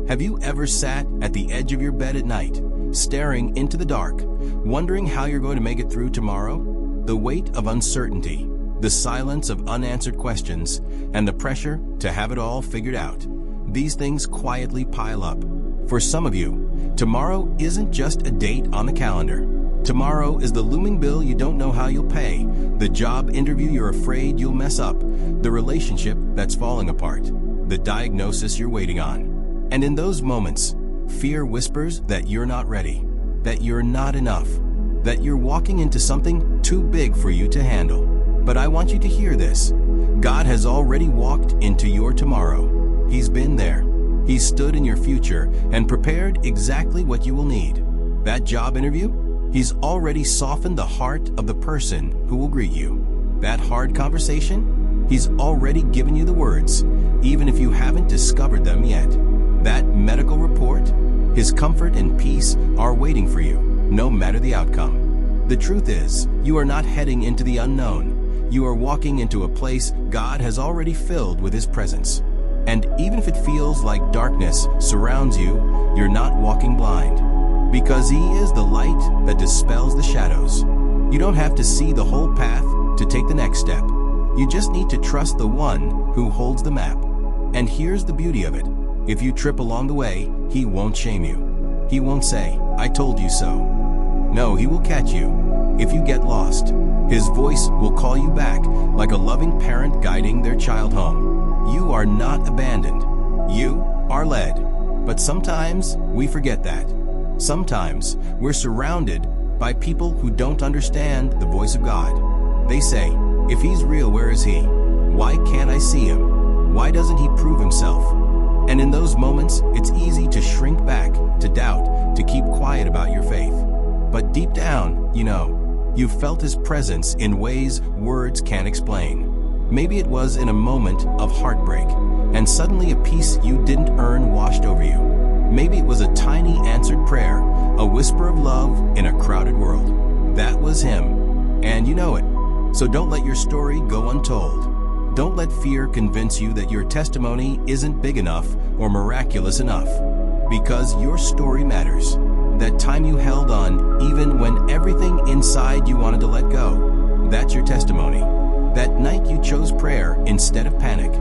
Have you ever sat at the edge of your bed at night, staring into the dark, wondering how you're going to make it through tomorrow? The weight of uncertainty, the silence of unanswered questions, and the pressure to have it all figured out. These things quietly pile up. For some of you, tomorrow isn't just a date on the calendar. Tomorrow is the looming bill you don't know how you'll pay, the job interview you're afraid you'll mess up, the relationship that's falling apart, the diagnosis you're waiting on. And in those moments, fear whispers that you're not ready, that you're not enough, that you're walking into something too big for you to handle. But I want you to hear this. God has already walked into your tomorrow. He's been there. He's stood in your future and prepared exactly what you will need. That job interview? He's already softened the heart of the person who will greet you. That hard conversation? He's already given you the words, even if you haven't discovered them yet. That medical report? His comfort and peace are waiting for you, no matter the outcome. The truth is, you are not heading into the unknown. You are walking into a place God has already filled with His presence. And even if it feels like darkness surrounds you, you're not walking blind. Because He is the light that dispels the shadows. You don't have to see the whole path to take the next step. You just need to trust the one who holds the map. And here's the beauty of it. If you trip along the way, He won't shame you. He won't say, "I told you so." No, He will catch you. If you get lost, His voice will call you back like a loving parent guiding their child home. You are not abandoned. You are led. But sometimes we forget that. Sometimes we're surrounded by people who don't understand the voice of God. They say, "If He's real, where is He? Why can't I see Him? Why doesn't He prove Himself?" And in those moments, it's easy to shrink back, to doubt, to keep quiet about your faith. But deep down, you've felt His presence in ways words can't explain. Maybe it was in a moment of heartbreak, and suddenly a peace you didn't earn washed over you. Maybe it was a tiny answered prayer, a whisper of love in a crowded world. That was Him, and you know it. So don't let your story go untold. Don't let fear convince you that your testimony isn't big enough or miraculous enough. Because your story matters. That time you held on even when everything inside you wanted to let go. That's your testimony. That night you chose prayer instead of panic.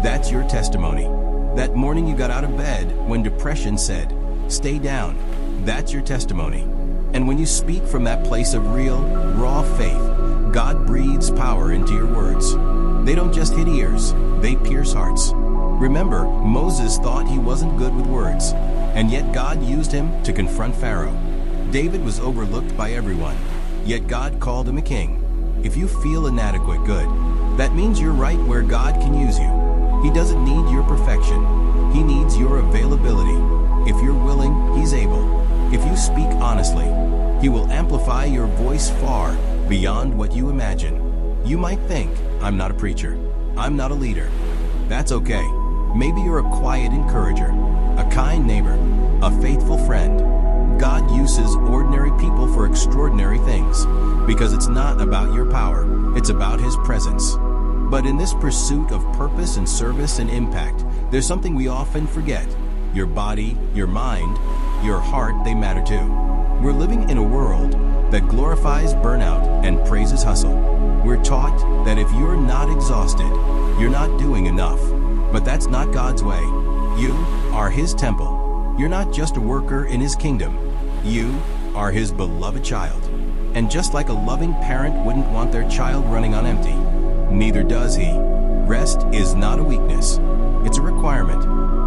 That's your testimony. That morning you got out of bed when depression said, "Stay down." That's your testimony. And when you speak from that place of real, raw faith, God breathes power into your words. They don't just hit ears, they pierce hearts. Remember, Moses thought he wasn't good with words, and yet God used him to confront Pharaoh. David was overlooked by everyone, yet God called him a king. If you feel inadequate, good. That means you're right where God can use you. He doesn't need your perfection. He needs your availability. If you're willing, He's able. If you speak honestly, He will amplify your voice far beyond what you imagine. You might think, "I'm not a preacher. I'm not a leader." That's okay. Maybe you're a quiet encourager, a kind neighbor, a faithful friend. God uses ordinary people for extraordinary things, because it's not about your power, it's about His presence. But in this pursuit of purpose and service and impact, there's something we often forget. Your body, your mind, your heart, they matter too. We're living in a world that glorifies burnout and praises hustle. We're taught that if you're not exhausted, you're not doing enough. But that's not God's way. You are His temple. You're not just a worker in His kingdom. You are His beloved child. And just like a loving parent wouldn't want their child running on empty, neither does He. Rest is not a weakness. It's a requirement.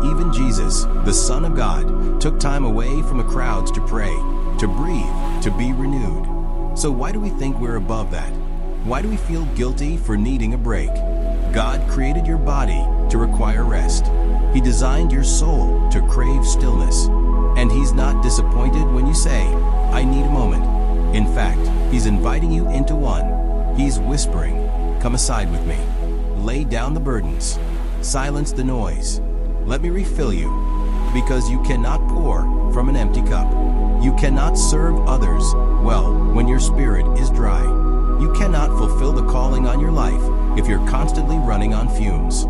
Even Jesus, the Son of God, took time away from the crowds to pray, to breathe, to be renewed. So why do we think we're above that? Why do we feel guilty for needing a break? God created your body to require rest. He designed your soul to crave stillness. And He's not disappointed when you say, "I need a moment." In fact, He's inviting you into one. He's whispering, "Come aside with me. Lay down the burdens. Silence the noise. Let me refill you." Because you cannot pour from an empty cup. You cannot serve others well when your spirit is dry. You cannot fulfill the calling on your life if you're constantly running on fumes.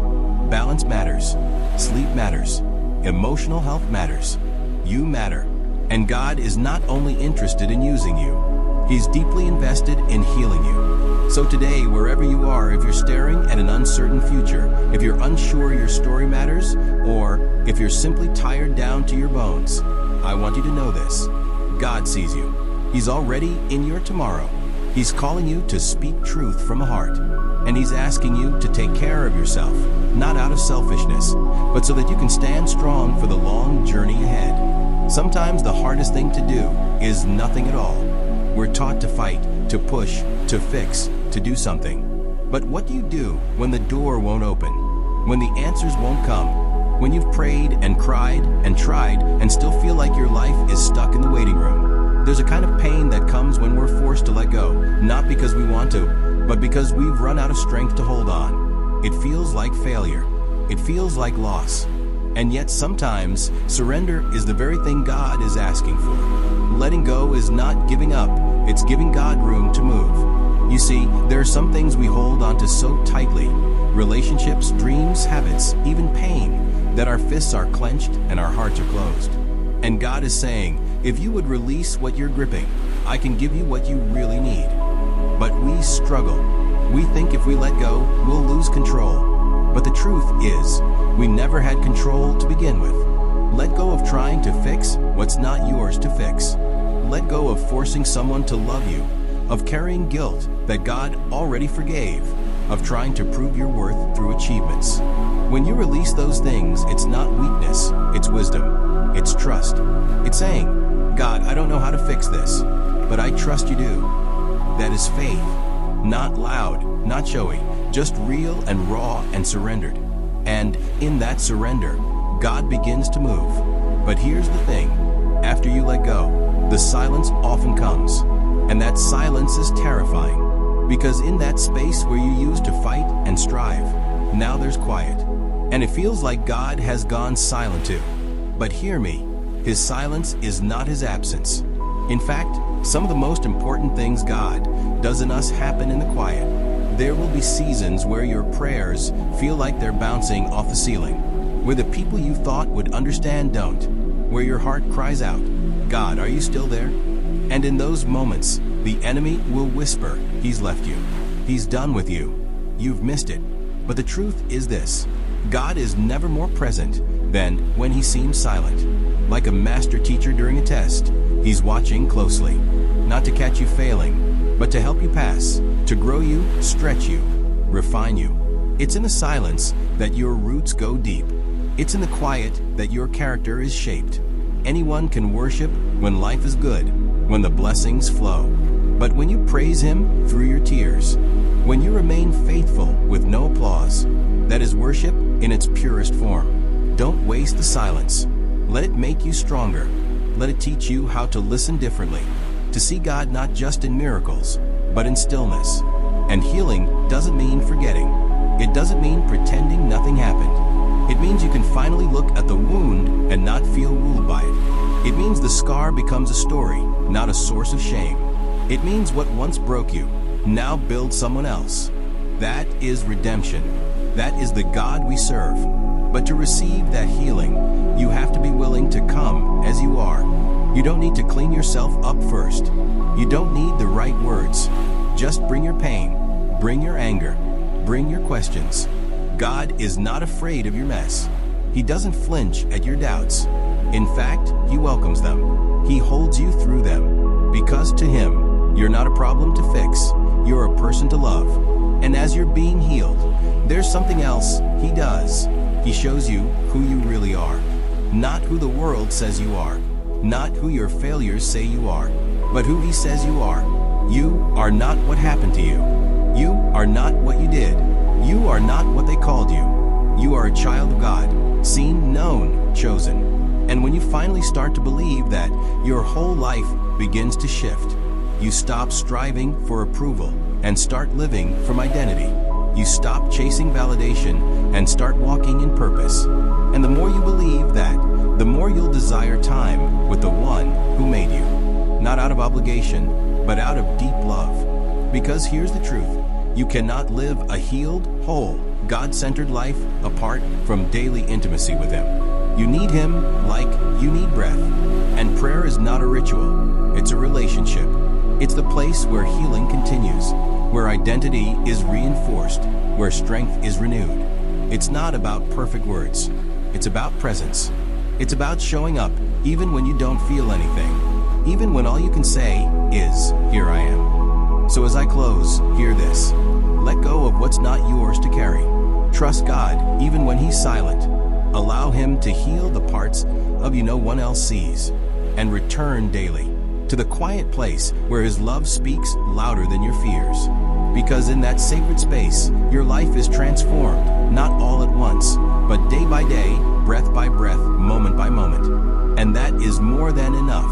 Balance matters. Sleep matters. Emotional health matters. You matter. And God is not only interested in using you, He's deeply invested in healing you. So today, wherever you are, if you're staring at an uncertain future, if you're unsure your story matters, or if you're simply tired down to your bones, I want you to know this. God sees you. He's already in your tomorrow. He's calling you to speak truth from the heart. And He's asking you to take care of yourself, not out of selfishness, but so that you can stand strong for the long journey ahead. Sometimes the hardest thing to do is nothing at all. We're taught to fight, to push, to fix, to do something. But what do you do when the door won't open? When the answers won't come? When you've prayed and cried and tried and still feel like your life is stuck in the waiting room? There's a kind of pain that comes when we're forced to let go, not because we want to, but because we've run out of strength to hold on. It feels like failure. It feels like loss. And yet sometimes surrender is the very thing God is asking for. Letting go is not giving up, it's giving God room to move. You see, there are some things we hold onto so tightly, relationships, dreams, habits, even pain, that our fists are clenched and our hearts are closed. And God is saying, if you would release what you're gripping, I can give you what you really need. But we struggle. We think if we let go, we'll lose control. But the truth is, we never had control to begin with. Let go of trying to fix what's not yours to fix. Let go of forcing someone to love you, of carrying guilt that God already forgave, of trying to prove your worth through achievements. When you release those things, it's not weakness, it's wisdom, it's trust. It's saying, God, I don't know how to fix this, but I trust you do. That is faith, not loud, not showy, just real and raw and surrendered. And in that surrender, God begins to move. But here's the thing, after you let go, the silence often comes. And that silence is terrifying, because in that space where you used to fight and strive, now there's quiet. And it feels like God has gone silent too. But hear me, His silence is not His absence. In fact, some of the most important things God does in us happen in the quiet. There will be seasons where your prayers feel like they're bouncing off the ceiling, where the people you thought would understand don't, where your heart cries out, God, are you still there? And in those moments, the enemy will whisper, He's left you. He's done with you. You've missed it. But the truth is this, God is never more present than when He seems silent. Like a master teacher during a test, He's watching closely, not to catch you failing, but to help you pass, to grow you, stretch you, refine you. It's in the silence that your roots go deep. It's in the quiet that your character is shaped. Anyone can worship when life is good, when the blessings flow. But when you praise Him through your tears, when you remain faithful with no applause, that is worship in its purest form. Don't waste the silence. Let it make you stronger. Let it teach you how to listen differently, to see God not just in miracles, but in stillness. And healing doesn't mean forgetting. It doesn't mean pretending nothing happened. It means you can finally look at the wound and not feel ruled by it. It means the scar becomes a story, not a source of shame. It means what once broke you now builds someone else. That is redemption. That is the God we serve. But to receive that healing, you have to be willing to come as you are. You don't need to clean yourself up first. You don't need the right words. Just bring your pain, bring your anger, bring your questions. God is not afraid of your mess. He doesn't flinch at your doubts. In fact, He welcomes them. He holds you through them. Because to Him, you're not a problem to fix. You're a person to love. And as you're being healed, there's something else He does. He shows you who you really are. Not who the world says you are. Not who your failures say you are. But who He says you are. You are not what happened to you. You are not what you did. You are not what they called you. You are a child of God, seen, known, chosen. And when you finally start to believe that, your whole life begins to shift. You stop striving for approval and start living from identity. You stop chasing validation and start walking in purpose. And the more you believe that, the more you'll desire time with the one who made you. Not out of obligation, but out of deep love. Because here's the truth. You cannot live a healed, whole, God-centered life apart from daily intimacy with Him. You need Him like you need breath. And prayer is not a ritual, it's a relationship. It's the place where healing continues, where identity is reinforced, where strength is renewed. It's not about perfect words, it's about presence. It's about showing up even when you don't feel anything, even when all you can say is, "Here I am." So as I close, hear this. Let go of what's not yours to carry. Trust God even when He's silent. Allow Him to heal the parts of you no one else sees. And return daily to the quiet place where His love speaks louder than your fears. Because in that sacred space, your life is transformed, not all at once, but day by day, breath by breath, moment by moment. And that is more than enough.